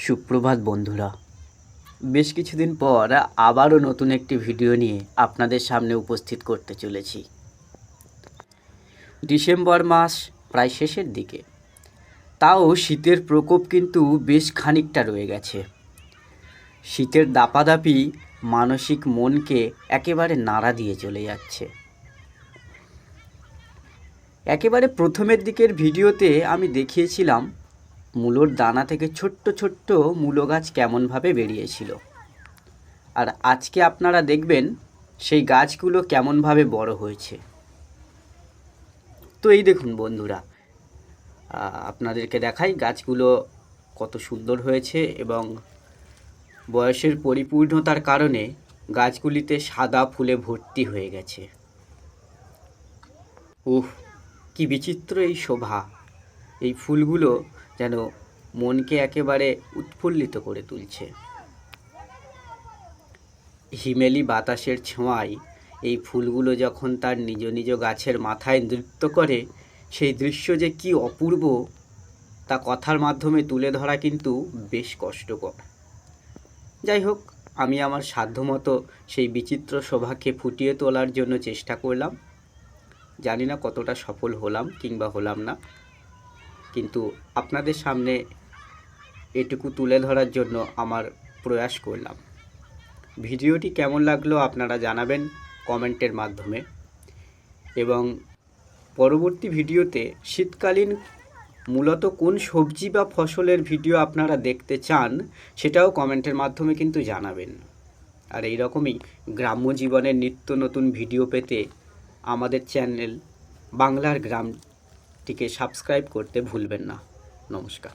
সুপ্রভাত বন্ধুরা, বেশ কিছুদিন পর আবারও নতুন একটি ভিডিও নিয়ে আপনাদের সামনে উপস্থিত করতে চলেছি। ডিসেম্বর মাস প্রায় শেষের দিকে, তাও শীতের প্রকোপ কিন্তু বেশ খানিকটা রয়ে গেছে। শীতের দাপাদাপি মানসিক মনকে একেবারে নাড়া দিয়ে চলে যাচ্ছে। একেবারে প্রথমের দিকের ভিডিওতে আমি দেখিয়েছিলাম মূলোর দানা থেকে ছোট্ট ছোট্ট মূলো গাছ কেমনভাবে বেরিয়েছিল, আর আজকে আপনারা দেখবেন সেই গাছগুলো কেমনভাবে বড় হয়েছে। তো এই দেখুন বন্ধুরা, আপনাদেরকে দেখাই গাছগুলো কত সুন্দর হয়েছে এবং বয়সের পরিপূর্ণতার কারণে গাছগুলিতে সাদা ফুলে ভর্তি হয়ে গেছে। উহ, কি বিচিত্র এই শোভা! এই ফুলগুলো যেন মনকে একেবারে উৎফুল্লিত করে তুলছে। হিমেলি বাতাসের ছোঁয়ায় এই ফুলগুলো যখন তার নিজ নিজ গাছের মাথায় নৃত্য করে, সেই দৃশ্য যে কি অপূর্ব তা কথার মাধ্যমে তুলে ধরা কিন্তু বেশ কষ্টকর। যাই হোক, আমি আমার সাধ্যমতো সেই বিচিত্র শোভাকে ফুটিয়ে তোলার জন্য চেষ্টা করলাম। জানি না কতটা সফল হলাম কিংবা হলাম না, কিন্তু আপনাদের সামনে এটুকু তুলে ধরার জন্য আমার প্রয়াস করলাম। ভিডিওটি কেমন লাগলো আপনারা জানাবেন কমেন্টের মাধ্যমে, এবং পরবর্তী ভিডিওতে শীতকালীন মূলত কোন সবজি বা ফসলের ভিডিও আপনারা দেখতে চান সেটাও কমেন্টের মাধ্যমে কিন্তু জানাবেন। আর এই রকমই গ্রাম্য জীবনের নিত্য নতুন ভিডিও পেতে আমাদের চ্যানেল বাংলার গ্রামটিকে সাবস্ক্রাইব করতে ভুলবেন না। নমস্কার।